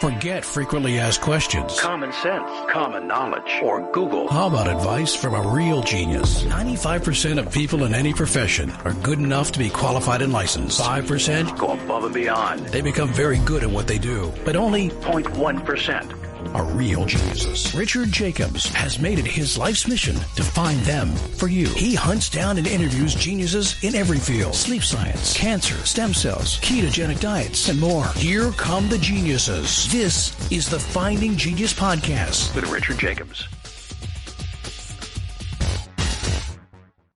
Forget frequently asked questions, common sense, common knowledge, or Google. How about advice from a real genius? 95% of people in any profession are good enough to be qualified and licensed. 5% go above and beyond. They become very good at what they do, but only 0.1% are real geniuses. Richard Jacobs has made it his life's mission to find them for you. He hunts down and interviews geniuses in every field: sleep science, cancer, stem cells, ketogenic diets, and more. Here come the geniuses. This is the Finding Genius Podcast with Richard Jacobs.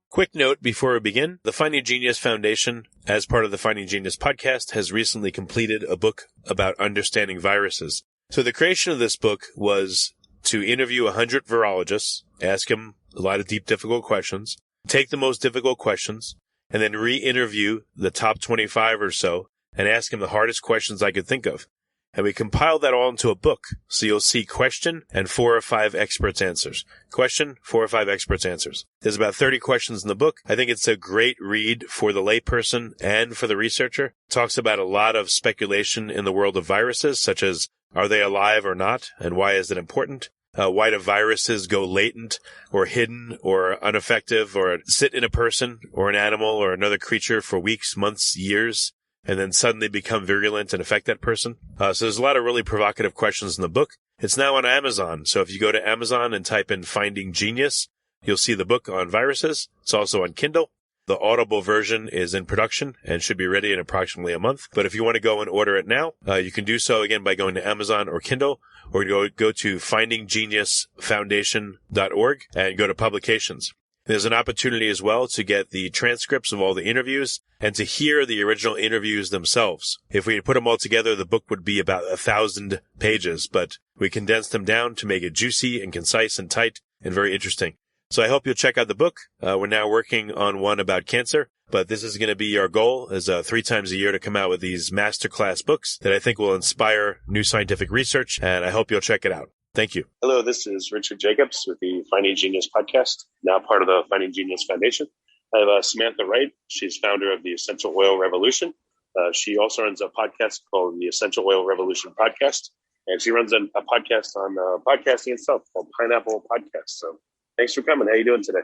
Quick note before we begin, the Finding Genius Foundation, as part of the Finding Genius Podcast, has recently completed a book about understanding viruses. So the creation of this book was to interview 100 virologists, ask them a lot of deep, difficult questions, take the most difficult questions, and then re-interview the top 25 or so and ask them the hardest questions I could think of. And we compiled that all into a book. So you'll see question and 4 or 5 experts' answers. Question, 4 or 5 experts' answers. There's about 30 questions in the book. I think it's a great read for the layperson and for the researcher. It talks about a lot of speculation in the world of viruses, such as are they alive or not, and why is it important? Why do viruses go latent or hidden or ineffective or sit in a person or an animal or another creature for weeks, months, years, and then suddenly become virulent and affect that person? So there's a lot of really provocative questions in the book. It's now on Amazon. So if you go to Amazon and type in Finding Genius, you'll see the book on viruses. It's also on Kindle. The Audible version is in production and should be ready in approximately a month. But if you want to go and order it now, you can do so again by going to Amazon or Kindle, or go to findinggeniusfoundation.org and go to publications. There's an opportunity as well to get the transcripts of all the interviews and to hear the original interviews themselves. If we put them all together, the book would be about 1,000 pages, but we condensed them down to make it juicy and concise and tight and very interesting. So I hope you'll check out the book. We're now working on one about cancer, but this is going to be our goal is 3 times a year to come out with these masterclass books that I think will inspire new scientific research, and I hope you'll check it out. Thank you. Hello, this is Richard Jacobs with the Finding Genius Podcast, now part of the Finding Genius Foundation. I have Samantha Wright. She's founder of the Essential Oil Revolution. She also runs a podcast called the Essential Oil Revolution Podcast, and she runs a podcast on podcasting itself called Pineapple Podcast. So thanks for coming. How are you doing today?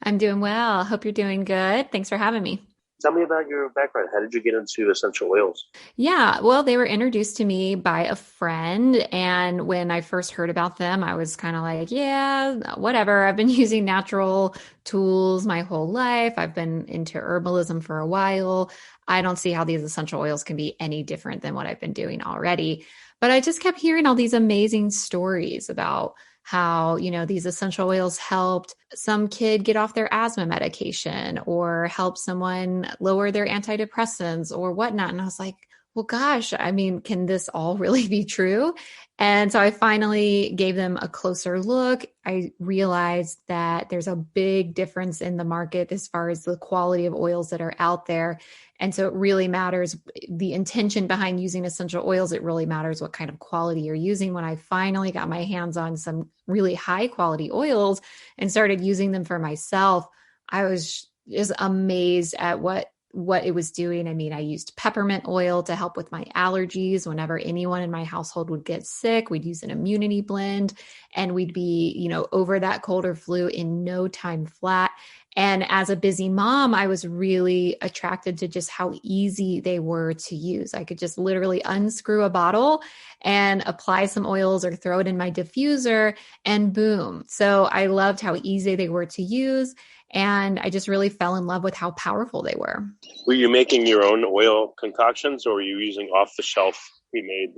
I'm doing well. Hope you're doing good. Thanks for having me. Tell me about your background. How did you get into essential oils? Yeah, well, they were introduced to me by a friend. And when I first heard about them, I was kind of like, yeah, whatever. I've been using natural tools my whole life. I've been into herbalism for a while. I don't see how these essential oils can be any different than what I've been doing already. But I just kept hearing all these amazing stories about how, these essential oils helped some kid get off their asthma medication or help someone lower their antidepressants or whatnot. And I was like, well, gosh, can this all really be true? And so I finally gave them a closer look. I realized that there's a big difference in the market as far as the quality of oils that are out there. And so it really matters the intention behind using essential oils. It really matters what kind of quality you're using. When I finally got my hands on some really high quality oils and started using them for myself, I was just amazed at what it was doing. I used peppermint oil to help with my allergies. Whenever anyone in my household would get sick, we'd use an immunity blend and we'd be, over that cold or flu in no time flat. And as a busy mom, I was really attracted to just how easy they were to use. I could just literally unscrew a bottle and apply some oils or throw it in my diffuser and boom. So I loved how easy they were to use. And I just really fell in love with how powerful they were. Were you making your own oil concoctions or were you using off-the-shelf pre-made,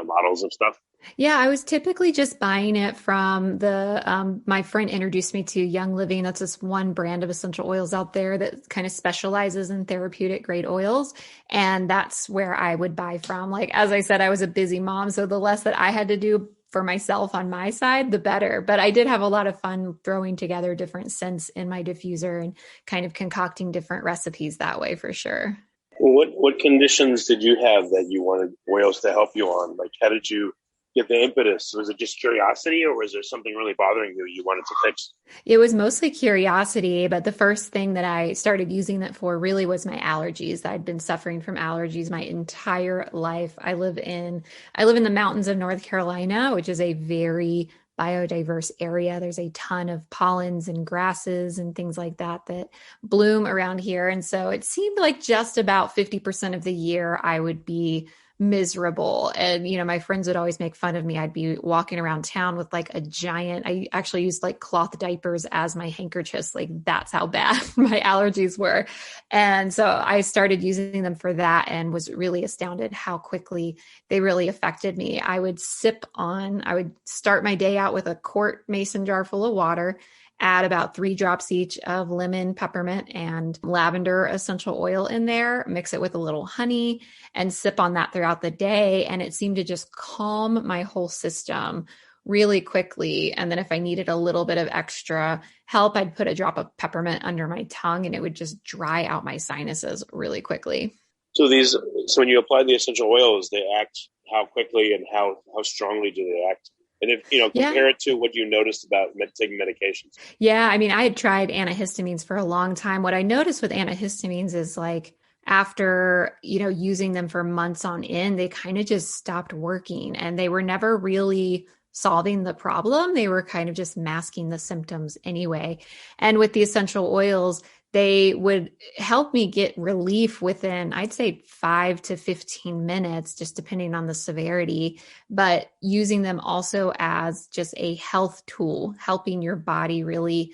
bottles of stuff? Yeah, I was typically just buying it from my friend introduced me to Young Living. That's this one brand of essential oils out there that kind of specializes in therapeutic grade oils. And that's where I would buy from. Like, as I said, I was a busy mom. So the less that I had to do for myself on my side, the better. But I did have a lot of fun throwing together different scents in my diffuser and kind of concocting different recipes that way for sure. What conditions did you have that you wanted oils to help you on? Like, how did you get the impetus? Was it just curiosity, or was there something really bothering you wanted to fix? It was mostly curiosity, but the first thing that I started using that for really was my allergies. I'd been suffering from allergies my entire life. I live in the mountains of North Carolina, which is a very biodiverse area. There's a ton of pollens and grasses and things like that that bloom around here. And so it seemed like just about 50% of the year I would be miserable. And, my friends would always make fun of me. I'd be walking around town with like I actually used like cloth diapers as my handkerchiefs. Like that's how bad my allergies were. And so I started using them for that and was really astounded how quickly they really affected me. I would start my day out with a quart mason jar full of water, add about 3 drops each of lemon, peppermint, and lavender essential oil in there, mix it with a little honey, and sip on that throughout the day. And it seemed to just calm my whole system really quickly. And then if I needed a little bit of extra help, I'd put a drop of peppermint under my tongue and it would just dry out my sinuses really quickly. So when you apply the essential oils, they act how quickly and how strongly do they act? And if, compare it to what you noticed about taking medications. Yeah. I mean, I had tried antihistamines for a long time. What I noticed with antihistamines is like after, using them for months on end, they kind of just stopped working and they were never really solving the problem. They were kind of just masking the symptoms anyway. And with the essential oils, they would help me get relief within, I'd say 5 to 15 minutes, just depending on the severity, but using them also as just a health tool, helping your body really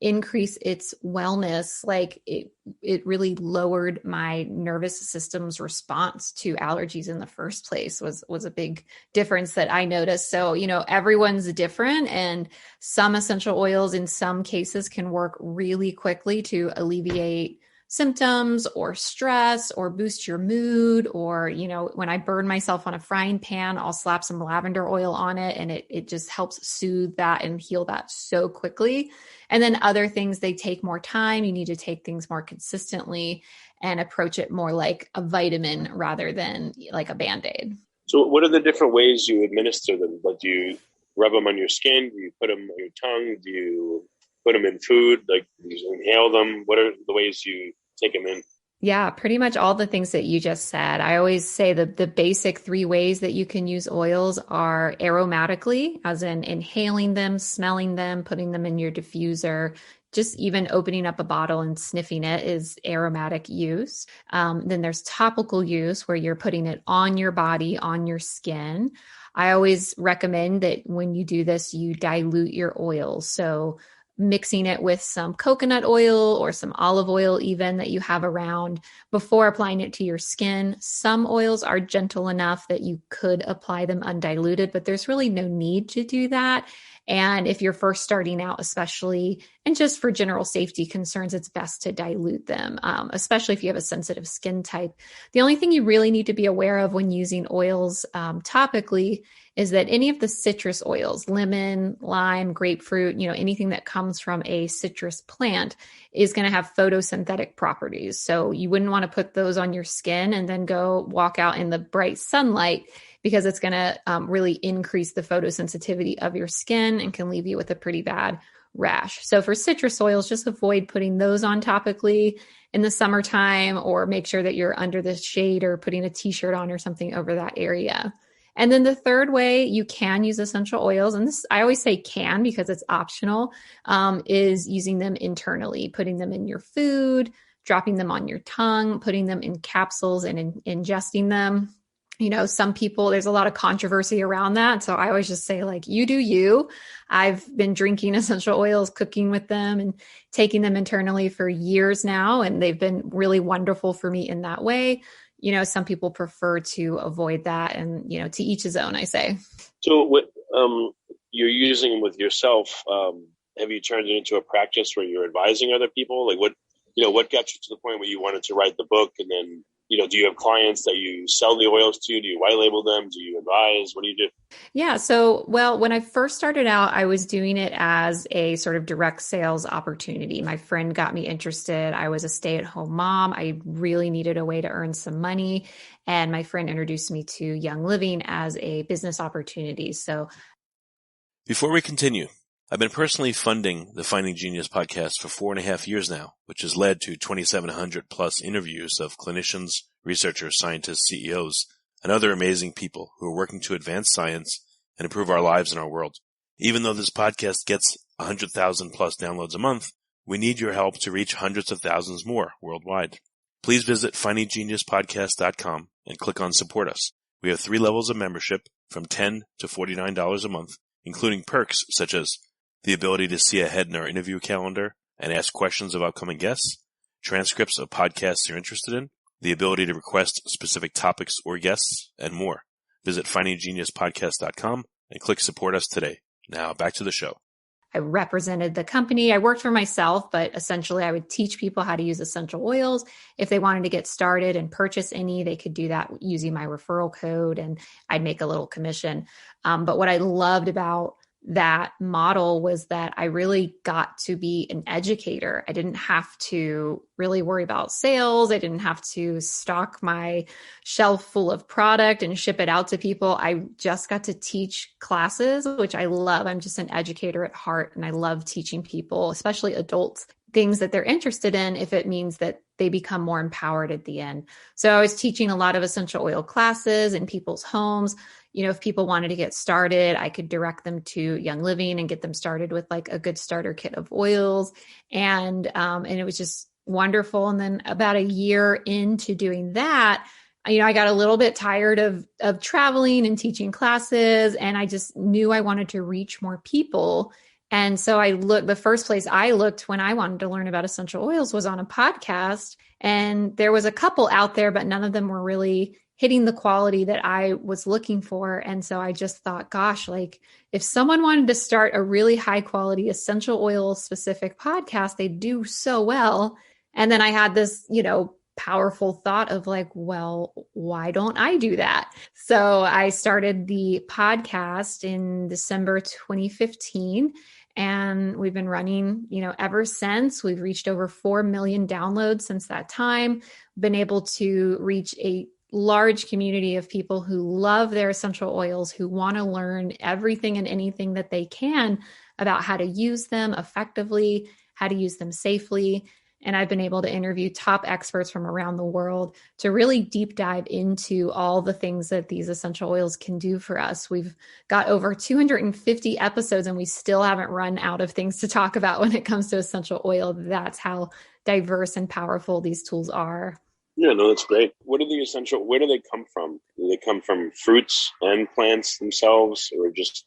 increase its wellness. Like it really lowered my nervous system's response to allergies in the first place was a big difference that I noticed. So, everyone's different, and some essential oils in some cases can work really quickly to alleviate symptoms or stress or boost your mood. Or, when I burn myself on a frying pan, I'll slap some lavender oil on it and it just helps soothe that and heal that so quickly. And then other things, they take more time. You need to take things more consistently and approach it more like a vitamin rather than like a Band-Aid. So what are the different ways you administer them? Like, do you rub them on your skin? Do you put them on your tongue? Do you put them in food? Like, do you inhale them? What are the ways you take them in? Yeah, pretty much all the things that you just said. I always say the basic 3 ways that you can use oils are aromatically, as in inhaling them, smelling them, putting them in your diffuser. Just even opening up a bottle and sniffing it is aromatic use. Then there's topical use, where you're putting it on your body, on your skin. I always recommend that when you do this, you dilute your oils. So mixing it with some coconut oil or some olive oil even that you have around before applying it to your skin. Some oils are gentle enough that you could apply them undiluted, but there's really no need to do that. And if you're first starting out, especially, and just for general safety concerns, it's best to dilute them, especially if you have a sensitive skin type. The only thing you really need to be aware of when using oils topically is that any of the citrus oils, lemon, lime, grapefruit, anything that comes from a citrus plant is going to have photosynthetic properties. So you wouldn't want to put those on your skin and then go walk out in the bright sunlight, because it's going to really increase the photosensitivity of your skin and can leave you with a pretty bad rash. So for citrus oils, just avoid putting those on topically in the summertime, or make sure that you're under the shade or putting a t-shirt on or something over that area. And then the third way you can use essential oils, and this I always say can because it's optional, is using them internally, putting them in your food, dropping them on your tongue, putting them in capsules and ingesting them. Some people, there's a lot of controversy around that. So I always just say, like, you do you. I've been drinking essential oils, cooking with them, and taking them internally for years now. And they've been really wonderful for me in that way. Some people prefer to avoid that, and, to each his own, I say. So what you're using them with yourself, have you turned it into a practice where you're advising other people? Like what got you to the point where you wanted to write the book and then do you have clients that you sell the oils to? Do you white label them? Do you advise? What do you do? Yeah. So, well, when I first started out, I was doing it as a sort of direct sales opportunity. My friend got me interested. I was a stay-at-home mom. I really needed a way to earn some money. And my friend introduced me to Young Living as a business opportunity. So, before we continue, I've been personally funding the Finding Genius podcast for 4.5 years now, which has led to 2,700 plus interviews of clinicians, researchers, scientists, CEOs, and other amazing people who are working to advance science and improve our lives and our world. Even though this podcast gets 100,000 plus downloads a month, we need your help to reach hundreds of thousands more worldwide. Please visit findinggeniuspodcast.com and click on Support Us. We have 3 levels of membership from $10 to $49 a month, including perks such as the ability to see ahead in our interview calendar and ask questions of upcoming guests, transcripts of podcasts you're interested in, the ability to request specific topics or guests, and more. Visit findinggeniuspodcast.com and click Support Us today. Now back to the show. I represented the company. I worked for myself, but essentially I would teach people how to use essential oils. If they wanted to get started and purchase any, they could do that using my referral code, and I'd make a little commission. But what I loved about that model was that I really got to be an educator. I didn't have to really worry about sales. I didn't have to stock my shelf full of product and ship it out to people. I just got to teach classes, which I love. I'm just an educator at heart, and I love teaching people, especially adults, things that they're interested in if it means that they become more empowered at the end. So I was teaching a lot of essential oil classes in people's homes. If people wanted to get started, I could direct them to Young Living and get them started with like a good starter kit of oils. And it was just wonderful. And then about a year into doing that, I got a little bit tired of traveling and teaching classes, and I just knew I wanted to reach more people. And so the first place I looked when I wanted to learn about essential oils was on a podcast. And there was a couple out there, but none of them were really hitting the quality that I was looking for. And so I just thought, gosh, like if someone wanted to start a really high quality essential oil specific podcast, they do so well. And then I had this, powerful thought of like, well, why don't I do that? So I started the podcast in December 2015. And we've been running, ever since. We've reached over 4 million downloads since that time, been able to reach a large community of people who love their essential oils, who want to learn everything and anything that they can about how to use them effectively, how to use them safely. And I've been able to interview top experts from around the world to really deep dive into all the things that these essential oils can do for us. We've got over 250 episodes, and we still haven't run out of things to talk about when it comes to essential oil. That's how diverse and powerful these tools are. Yeah, no, that's great. Where do they come from? Do they come from fruits and plants themselves, or just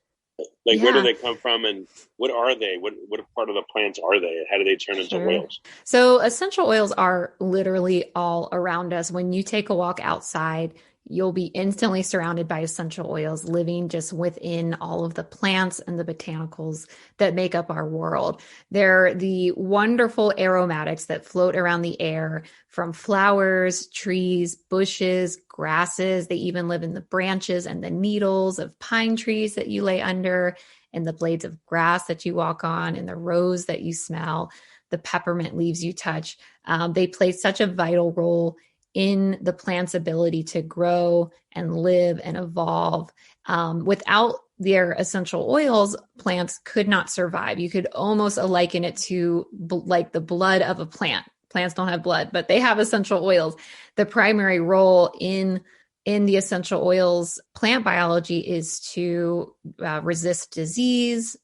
where do they come from, and what are they? What part of the plants are they? How do they turn into oils? So essential oils are literally all around us. When you take a walk outside, you'll be instantly surrounded by essential oils living just within all of the plants and the botanicals that make up our world. They're the wonderful aromatics that float around the air from flowers, trees, bushes, grasses. They even live in the branches and the needles of pine trees that you lay under, and the blades of grass that you walk on, and the rose that you smell, the peppermint leaves you touch. They play such a vital role in the plant's ability to grow and live and evolve. Without their essential oils, plants could not survive. You could almost liken it to like the blood of a plant. Plants don't have blood, but they have essential oils. The primary role in the essential oils plant biology is to resist disease,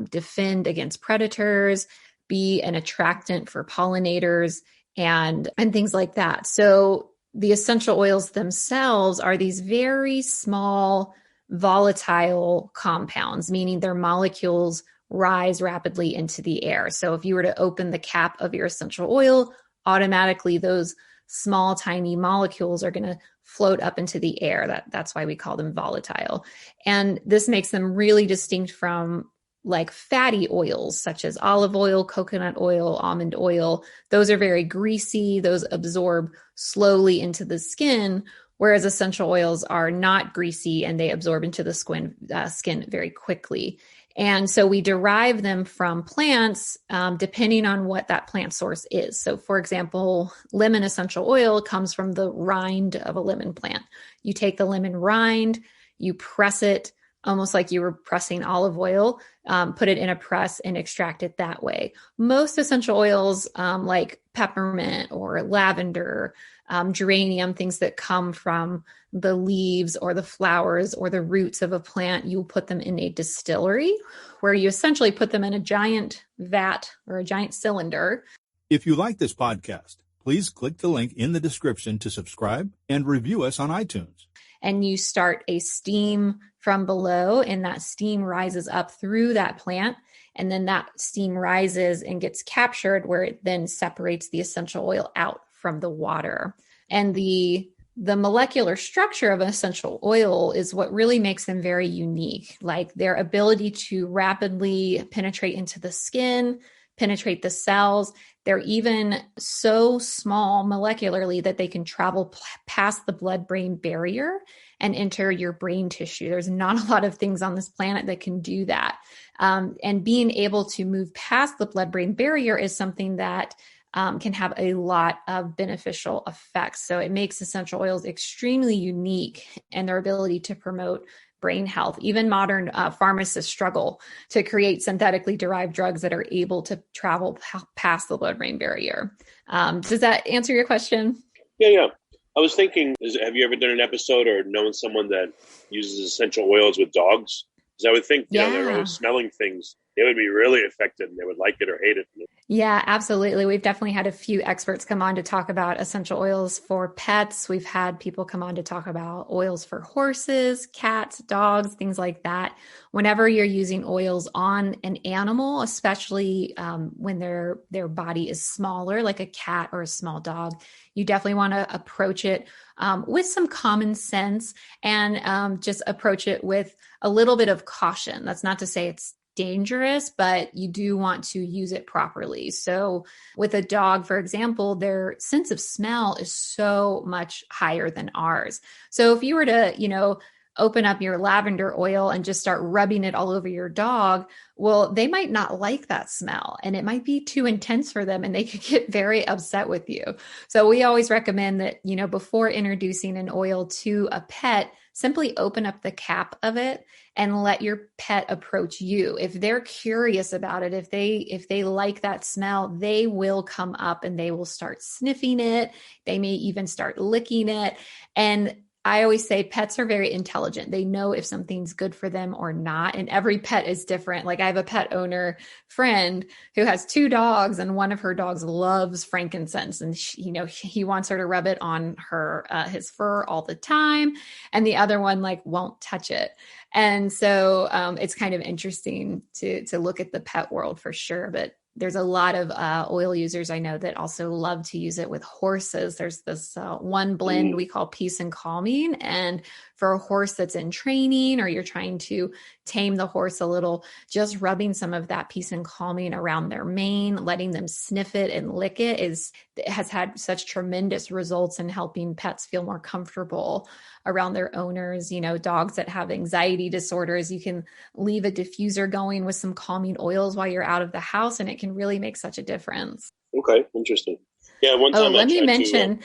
defend against predators, be an attractant for pollinators, and things like that. So the essential oils themselves are these very small, volatile compounds, meaning their molecules rise rapidly into the air. So if you were to open the cap of your essential oil, automatically those small, tiny molecules are going to float up into the air. That's why we call them volatile. And this makes them really distinct from like fatty oils such as olive oil, coconut oil, almond oil. Those are very greasy. Those absorb slowly into the skin, whereas essential oils are not greasy and they absorb into the skin very quickly. And so we derive them from plants depending on what that plant source is. So for example, lemon essential oil comes from the rind of a lemon plant. You take the lemon rind, you press it almost like you were pressing olive oil, put it in a press and extract it that way. Most essential oils like peppermint or lavender, geranium, things that come from the leaves or the flowers or the roots of a plant, you put them in a distillery where you essentially put them in a giant vat or a giant cylinder. If you like this podcast, please click the link in the description to subscribe and review us on iTunes. And you start a steam from below, and that steam rises up through that plant. And then that steam rises and gets captured where it then separates the essential oil out from the water. And the molecular structure of an essential oil is what really makes them very unique, like their ability to rapidly penetrate into the skin, penetrate the cells. They're even so small molecularly that they can travel past the blood-brain barrier and enter your brain tissue. There's not a lot of things on this planet that can do that. And being able to move past the blood-brain barrier is something that can have a lot of beneficial effects. So it makes essential oils extremely unique in their ability to promote brain health. Even modern pharmacists struggle to create synthetically derived drugs that are able to travel past the blood-brain barrier. Does that answer your question? Yeah. I was thinking, have you ever done an episode or known someone that uses essential oils with dogs? Because I would think, they're always smelling things. They would be really affected and they would like it or hate it. Yeah, absolutely. We've definitely had a few experts come on to talk about essential oils for pets. We've had people come on to talk about oils for horses, cats, dogs, things like that. Whenever you're using oils on an animal, especially when their body is smaller, like a cat or a small dog, you definitely want to approach it with some common sense and just approach it with a little bit of caution. That's not to say it's dangerous, but you do want to use it properly. So with a dog, for example, their sense of smell is so much higher than ours. So if you were to, open up your lavender oil and just start rubbing it all over your dog, well, they might not like that smell and it might be too intense for them and they could get very upset with you. So we always recommend that, before introducing an oil to a pet, simply open up the cap of it and let your pet approach you. If they're curious about it, if they like that smell, they will come up and they will start sniffing it. They may even start licking it. And I always say pets are very intelligent. They know if something's good for them or not. And every pet is different. Like I have a pet owner friend who has 2 dogs and one of her dogs loves frankincense. And he wants her to rub it on his fur all the time. And the other one won't touch it. And so it's kind of interesting to look at the pet world for sure. But there's a lot of oil users I know that also love to use it with horses. There's this one blend we call Peace and Calming. And for a horse that's in training or you're trying to tame the horse a little, just rubbing some of that Peace and Calming around their mane, letting them sniff it and lick it has had such tremendous results in helping pets feel more comfortable around their owners. Dogs that have anxiety disorders, you can leave a diffuser going with some calming oils while you're out of the house, and it can really make such a difference. Okay, interesting. Yeah, one time. Let me mention.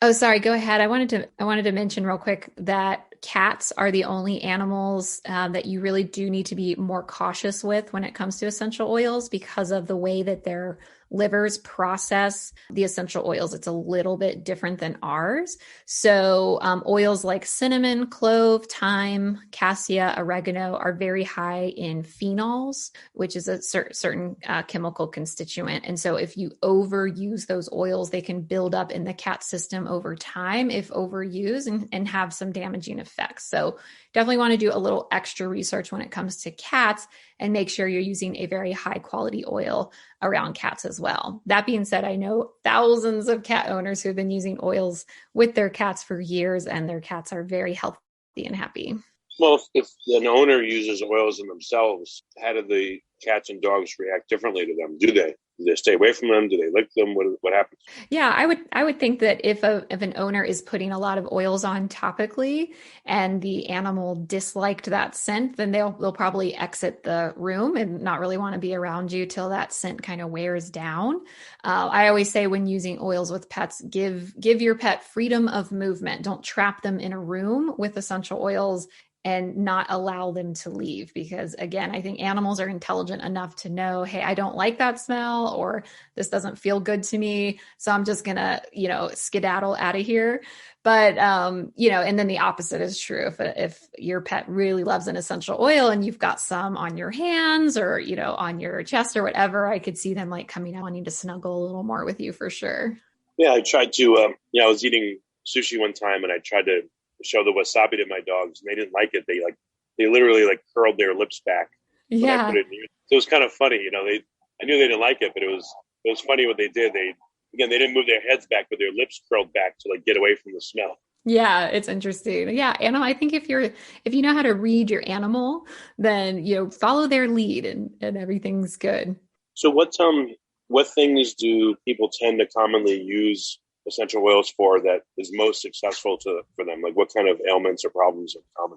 Oh, sorry. Go ahead. I wanted to mention real quick that cats are the only animals that you really do need to be more cautious with when it comes to essential oils because of the way that their livers process the essential oils. It's a little bit different than ours. So oils like cinnamon, clove, thyme, cassia, oregano are very high in phenols, which is a certain chemical constituent. And so if you overuse those oils, they can build up in the cat system over time if overused and have some damaging effects. So definitely want to do a little extra research when it comes to cats and make sure you're using a very high quality oil around cats as well. That being said, I know thousands of cat owners who have been using oils with their cats for years, and their cats are very healthy and happy. Well, if an owner uses oils in themselves, how do the cats and dogs react differently to them? Do they? Do they stay away from them? Do they lick them? What happens? Yeah, I would think that if an owner is putting a lot of oils on topically and the animal disliked that scent, then they'll probably exit the room and not really want to be around you till that scent kind of wears down. I always say when using oils with pets, give your pet freedom of movement. Don't trap them in a room with essential oils and not allow them to leave. Because again, I think animals are intelligent enough to know, hey, I don't like that smell, or this doesn't feel good to me. So I'm just gonna, skedaddle out of here. But, and then the opposite is true. If your pet really loves an essential oil and you've got some on your hands or, on your chest or whatever, I could see them like coming out wanting to snuggle a little more with you for sure. Yeah, I tried to, I was eating sushi one time and I tried to show the wasabi to my dogs and they didn't like it. They literally curled their lips back when I put it in. So it was kind of funny, I knew they didn't like it, but it was funny what they did. They didn't move their heads back, but their lips curled back to get away from the smell. Yeah, it's interesting. Yeah, and I think if you know how to read your animal, then follow their lead and everything's good. So what things do people tend to commonly use essential oils for that is most successful for them? What kind of ailments or problems are common?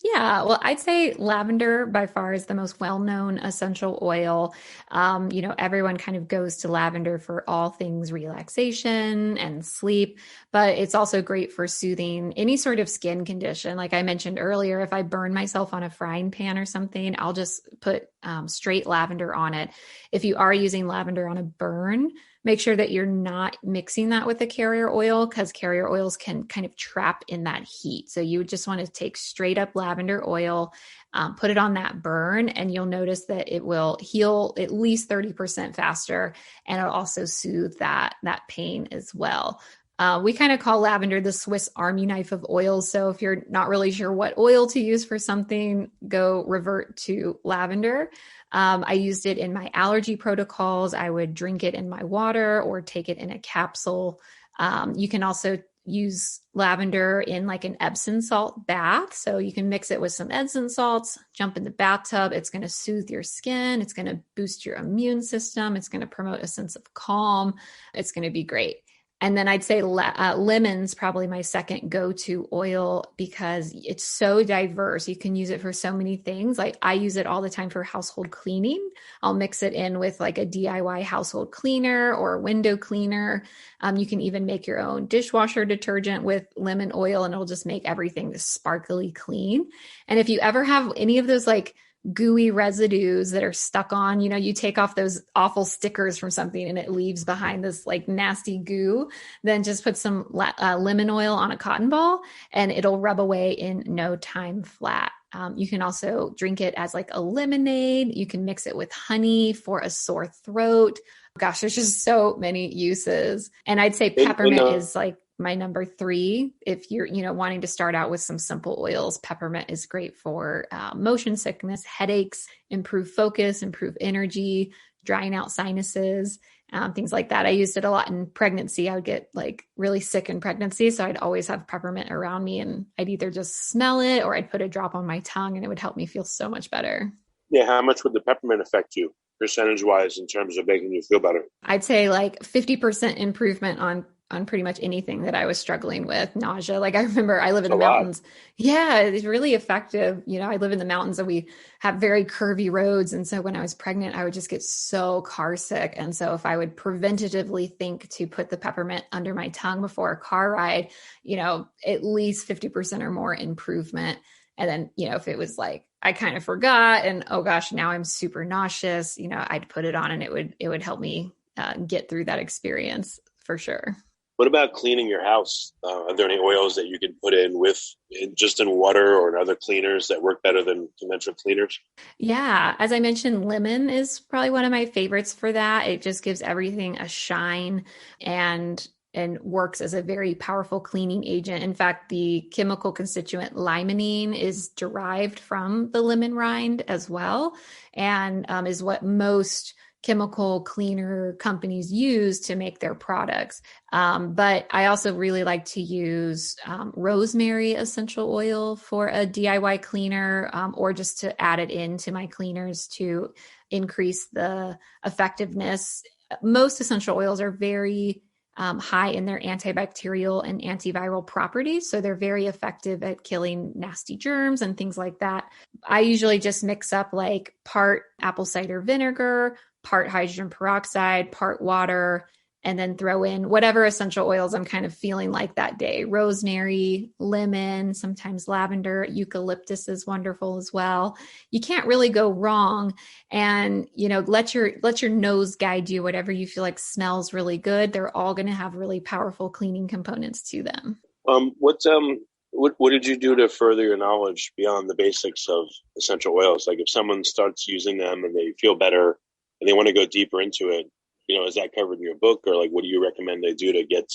Yeah, well, I'd say lavender by far is the most well-known essential oil. Everyone kind of goes to lavender for all things relaxation and sleep, but it's also great for soothing any sort of skin condition. Like I mentioned earlier, if I burn myself on a frying pan or something, I'll just put straight lavender on it. If you are using lavender on a burn, make sure that you're not mixing that with a carrier oil because carrier oils can kind of trap in that heat. So you would just want to take straight up lavender oil, put it on that burn, and you'll notice that it will heal at least 30% faster. And it'll also soothe that pain as well. We kind of call lavender the Swiss Army knife of oils. So if you're not really sure what oil to use for something, go revert to lavender. I used it in my allergy protocols. I would drink it in my water or take it in a capsule. You can also use lavender in an Epsom salt bath. So you can mix it with some Epsom salts, jump in the bathtub. It's going to soothe your skin. It's going to boost your immune system. It's going to promote a sense of calm. It's going to be great. And then I'd say lemon's probably my second go-to oil because it's so diverse. You can use it for so many things. I use it all the time for household cleaning. I'll mix it in with a DIY household cleaner or a window cleaner. You can even make your own dishwasher detergent with lemon oil and it'll just make everything sparkly clean. And if you ever have any of those gooey residues that are stuck on, you take off those awful stickers from something and it leaves behind this nasty goo, then just put some lemon oil on a cotton ball and it'll rub away in no time flat. You can also drink it as a lemonade. You can mix it with honey for a sore throat. Gosh, there's just so many uses. And I'd say peppermint is my number 3. If you're, wanting to start out with some simple oils, peppermint is great for motion sickness, headaches, improve focus, improve energy, drying out sinuses, things like that. I used it a lot in pregnancy. I would get really sick in pregnancy. So I'd always have peppermint around me and I'd either just smell it or I'd put a drop on my tongue and it would help me feel so much better. Yeah. How much would the peppermint affect you percentage wise in terms of making you feel better? I'd say 50% improvement on pretty much anything that I was struggling with. Nausea. I remember I live in the mountains. Yeah, it's really effective. I live in the mountains and we have very curvy roads. And so when I was pregnant, I would just get so car sick. And so if I would preventatively think to put the peppermint under my tongue before a car ride, at least 50% or more improvement. And then, if it was I kind of forgot and, oh gosh, now I'm super nauseous, I'd put it on and it would help me get through that experience for sure. What about cleaning your house? Are there any oils that you can put in just in water or in other cleaners that work better than conventional cleaners? Yeah. As I mentioned, lemon is probably one of my favorites for that. It just gives everything a shine and works as a very powerful cleaning agent. In fact, the chemical constituent limonene is derived from the lemon rind as well, and is what most chemical cleaner companies use to make their products. But I also really like to use rosemary essential oil for a DIY cleaner, or just to add it into my cleaners to increase the effectiveness. Most essential oils are very high in their antibacterial and antiviral properties. So they're very effective at killing nasty germs and things like that. I usually just mix up like part apple cider vinegar, part hydrogen peroxide, part water, and then throw in whatever essential oils I'm kind of feeling like that day. Rosemary, lemon, sometimes lavender, eucalyptus is wonderful as well. You can't really go wrong. And, let your nose guide you. Whatever you feel like smells really good, they're all going to have really powerful cleaning components to them. What did you do to further your knowledge beyond the basics of essential oils? Like if someone starts using them and they feel better and they want to go deeper into it, is that covered in your book, or like what do you recommend they do to get,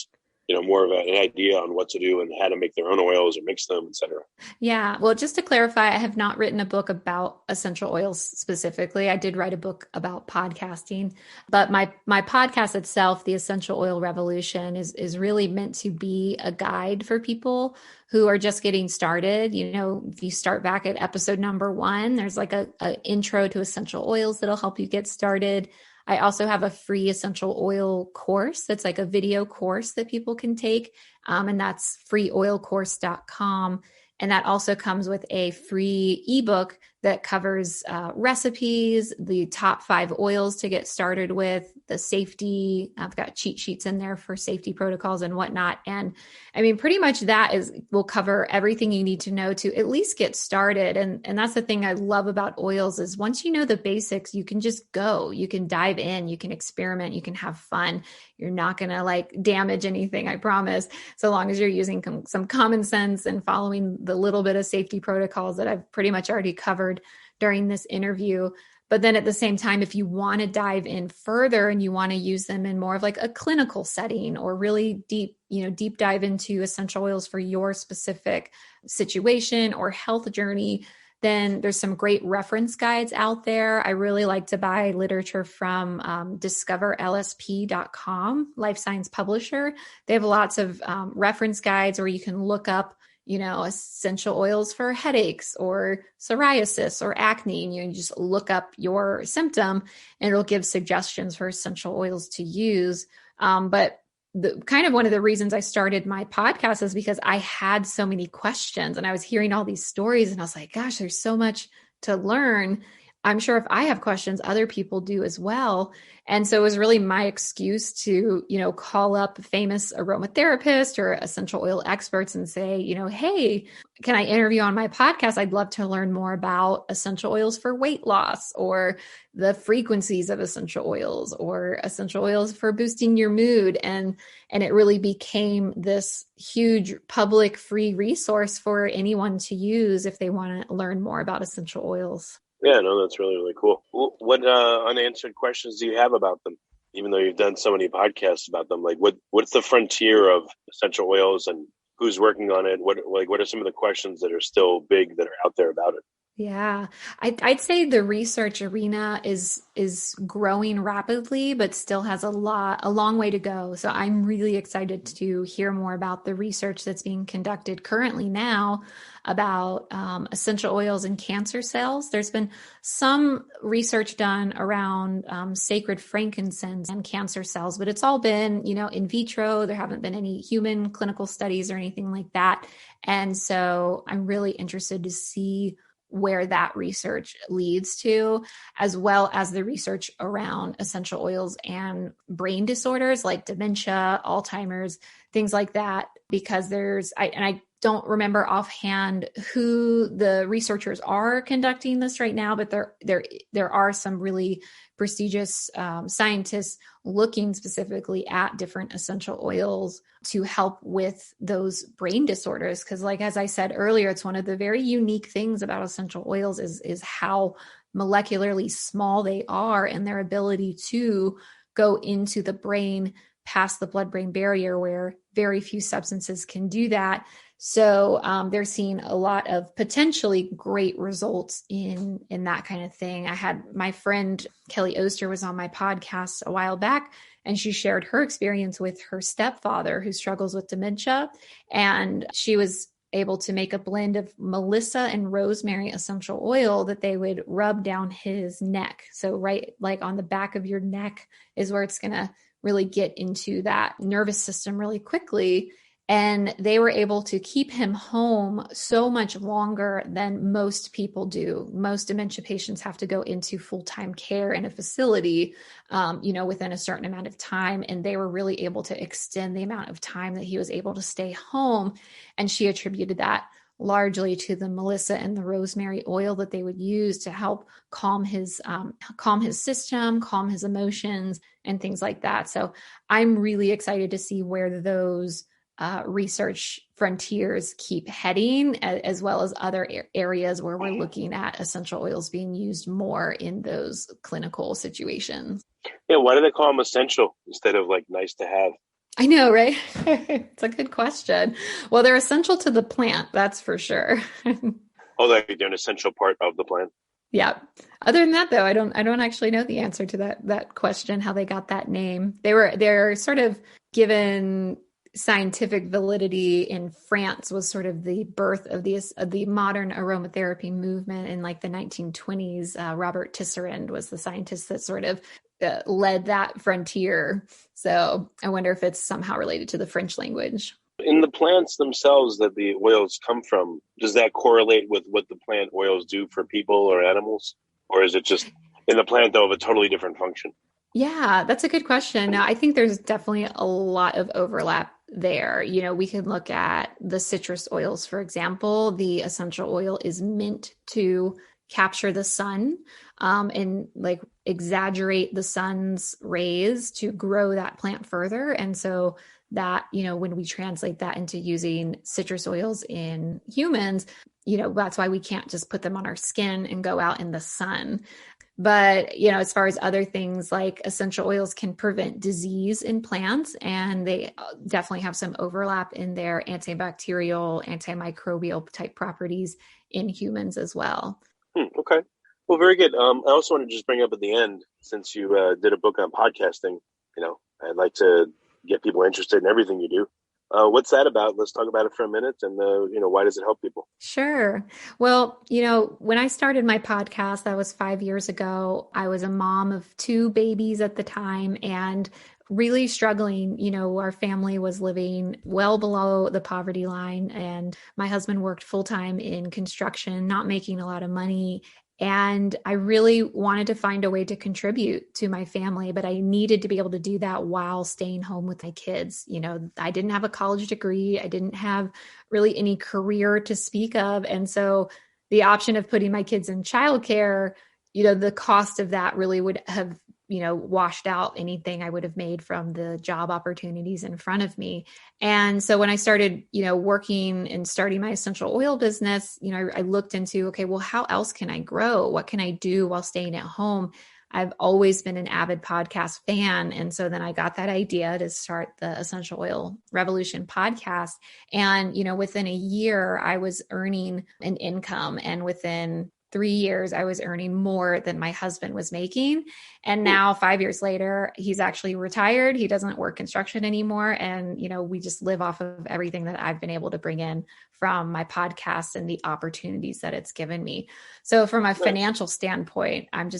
more of an idea on what to do and how to make their own oils or mix them, et cetera? Yeah. Well, just to clarify, I have not written a book about essential oils specifically. I did write a book about podcasting, but my podcast itself, The Essential Oil Revolution, is really meant to be a guide for people who are just getting started. If you start back at episode number 1, there's like a intro to essential oils that'll help you get started. I also have a free essential oil course that's like a video course that people can take, and that's freeoilcourse.com. And that also comes with a free ebook that covers recipes, the top 5 oils to get started with, the safety. I've got cheat sheets in there for safety protocols and whatnot. And I mean, pretty much that will cover everything you need to know to at least get started. And that's the thing I love about oils is once you know the basics, you can just go, you can dive in, you can experiment, you can have fun. You're not going to like damage anything, I promise, so long as you're using some common sense and following the little bit of safety protocols that I've pretty much already covered during this interview. But then at the same time, if you want to dive in further and you want to use them in more of like a clinical setting or really deep dive into essential oils for your specific situation or health journey, then there's some great reference guides out there. I really like to buy literature from discoverlsp.com, life science publisher. They have lots of reference guides where you can look up essential oils for headaches or psoriasis or acne. And you just look up your symptom and it'll give suggestions for essential oils to use. But the kind of one of the reasons I started my podcast is because I had so many questions and I was hearing all these stories and I was like, gosh, there's so much to learn. I'm sure if I have questions, other people do as well. And so it was really my excuse to, call up famous aromatherapists or essential oil experts and say, hey, can I interview on my podcast? I'd love to learn more about essential oils for weight loss or the frequencies of essential oils or essential oils for boosting your mood. And it really became this huge public free resource for anyone to use if they want to learn more about essential oils. Yeah, no, that's really, really cool. What unanswered questions do you have about them? Even though you've done so many podcasts about them, like what's the frontier of essential oils and who's working on it? What are some of the questions that are still big that are out there about it? Yeah, I'd say the research arena is growing rapidly, but still has a long way to go. So I'm really excited to hear more about the research that's being conducted currently now about essential oils and cancer cells. There's been some research done around sacred frankincense and cancer cells, but it's all been, in vitro. There haven't been any human clinical studies or anything like that. And so I'm really interested to see where that research leads to, as well as the research around essential oils and brain disorders like dementia, Alzheimer's, things like that, because I don't remember offhand who the researchers are conducting this right now, but there are some really prestigious scientists looking specifically at different essential oils to help with those brain disorders. Because as I said earlier, it's one of the very unique things about essential oils is how molecularly small they are and their ability to go into the brain past the blood-brain barrier, where very few substances can do that. So they're seeing a lot of potentially great results in that kind of thing. I had my friend Kelly Oster was on my podcast a while back, and she shared her experience with her stepfather who struggles with dementia. And she was able to make a blend of Melissa and rosemary essential oil that they would rub down his neck. So right like on the back of your neck is where it's going to really get into that nervous system really quickly. And they were able to keep him home so much longer than most people do. Most dementia patients have to go into full-time care in a facility, within a certain amount of time. And they were really able to extend the amount of time that he was able to stay home. And she attributed that largely to the Melissa and the rosemary oil that they would use to help calm his system, calm his emotions, and things like that. So I'm really excited to see where those research frontiers keep heading, as well as other areas where we're looking at essential oils being used more in those clinical situations. Yeah, why do they call them essential instead of like nice to have? I know, right? It's a good question. Well, they're essential to the plant, that's for sure. Oh, they're an essential part of the plant. Yeah. Other than that, though, I don't actually know the answer to that question, how they got that name. They're sort of given scientific validity in France was sort of the birth of the modern aromatherapy movement in like the 1920s. Robert Tisserand was the scientist that sort of led that frontier. So I wonder if it's somehow related to the French language. In the plants themselves that the oils come from, does that correlate with what the plant oils do for people or animals? Or is it just in the plant, though, of a totally different function? Yeah, that's a good question. Now, I think there's definitely a lot of overlap there. We can look at the citrus oils, for example. The essential oil is meant to capture the sun and like exaggerate the sun's rays to grow that plant further. And so that, when we translate that into using citrus oils in humans, that's why we can't just put them on our skin and go out in the sun. But, as far as other things like essential oils can prevent disease in plants, and they definitely have some overlap in their antibacterial, antimicrobial type properties in humans as well. Okay. Well, very good. I also want to just bring up at the end, since you did a book on podcasting, I'd like to get people interested in everything you do. What's that about? Let's talk about it for a minute. And, why does it help people? Sure. Well, when I started my podcast, that was 5 years ago. I was a mom of 2 babies at the time and really struggling. Our family was living well below the poverty line, and my husband worked full-time in construction, not making a lot of money. And I really wanted to find a way to contribute to my family, but I needed to be able to do that while staying home with my kids. I didn't have a college degree. I didn't have really any career to speak of. And so the option of putting my kids in childcare, the cost of that really would have, washed out anything I would have made from the job opportunities in front of me. And so when I started, working and starting my essential oil business, I looked into, okay, well, how else can I grow? What can I do while staying at home? I've always been an avid podcast fan. And so then I got that idea to start the Essential Oil Revolution podcast. And, within a year, I was earning an income, and within 3 years, I was earning more than my husband was making. And now 5 years later, he's actually retired. He doesn't work construction anymore. And, we just live off of everything that I've been able to bring in from my podcast and the opportunities that it's given me. So from a financial standpoint, I'm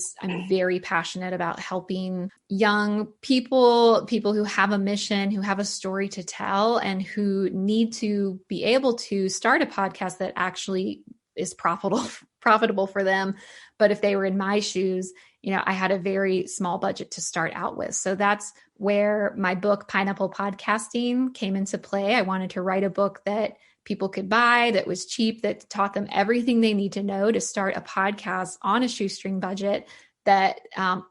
very passionate about helping young people who have a mission, who have a story to tell, and who need to be able to start a podcast that actually is profitable for them. But if they were in my shoes, I had a very small budget to start out with. So that's where my book, Pineapple Podcasting, came into play. I wanted to write a book that people could buy, that was cheap, that taught them everything they need to know to start a podcast on a shoestring budget, that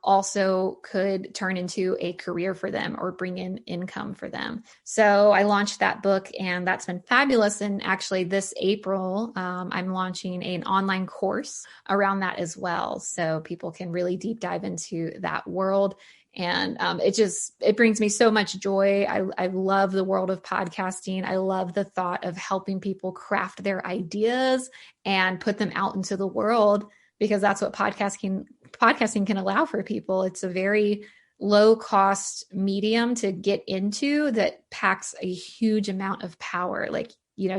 also could turn into a career for them or bring in income for them. So I launched that book, and that's been fabulous. And actually this April, I'm launching an online course around that as well. So people can really deep dive into that world. And it brings me so much joy. I love the world of podcasting. I love the thought of helping people craft their ideas and put them out into the world, because that's what podcasting can allow for people. It's a very low cost medium to get into that packs a huge amount of power. Like,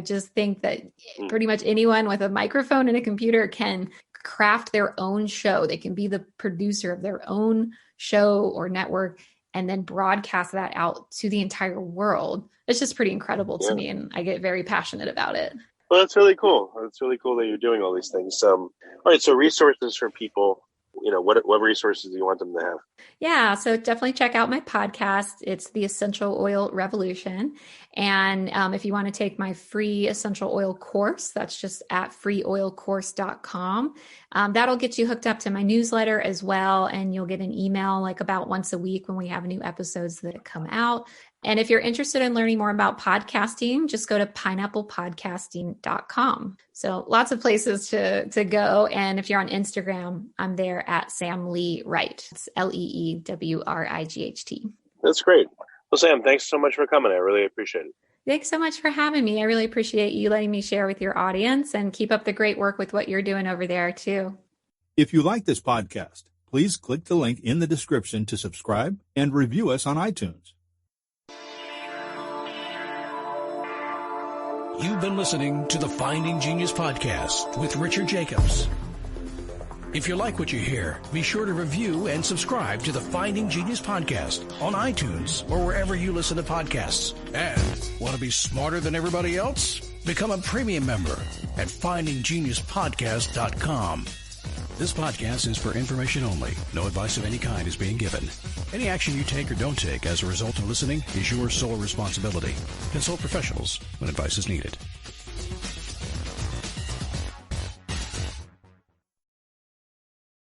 just think that pretty much anyone with a microphone and a computer can craft their own show. They can be the producer of their own show or network and then broadcast that out to the entire world. It's just pretty incredible to me, and I get very passionate about it. Well, that's really cool. It's really cool that you're doing all these things. All right, so resources for people. What resources do you want them to have? Yeah, so definitely check out my podcast. It's the Essential Oil Revolution. And if you want to take my free essential oil course, that's just at freeoilcourse.com. That'll get you hooked up to my newsletter as well. And you'll get an email like about once a week when we have new episodes that come out. And if you're interested in learning more about podcasting, just go to pineapplepodcasting.com. So lots of places to go. And if you're on Instagram, I'm there at Sam Lee Wright. It's LeeWright. That's great. Well, Sam, thanks so much for coming. I really appreciate it. Thanks so much for having me. I really appreciate you letting me share with your audience, and keep up the great work with what you're doing over there too. If you like this podcast, please click the link in the description to subscribe and review us on iTunes. You've been listening to the Finding Genius podcast with Richard Jacobs. If you like what you hear, be sure to review and subscribe to the Finding Genius podcast on iTunes or wherever you listen to podcasts. And want to be smarter than everybody else? Become a premium member at findinggeniuspodcast.com. This podcast is for information only. No advice of any kind is being given. Any action you take or don't take as a result of listening is your sole responsibility. Consult professionals when advice is needed.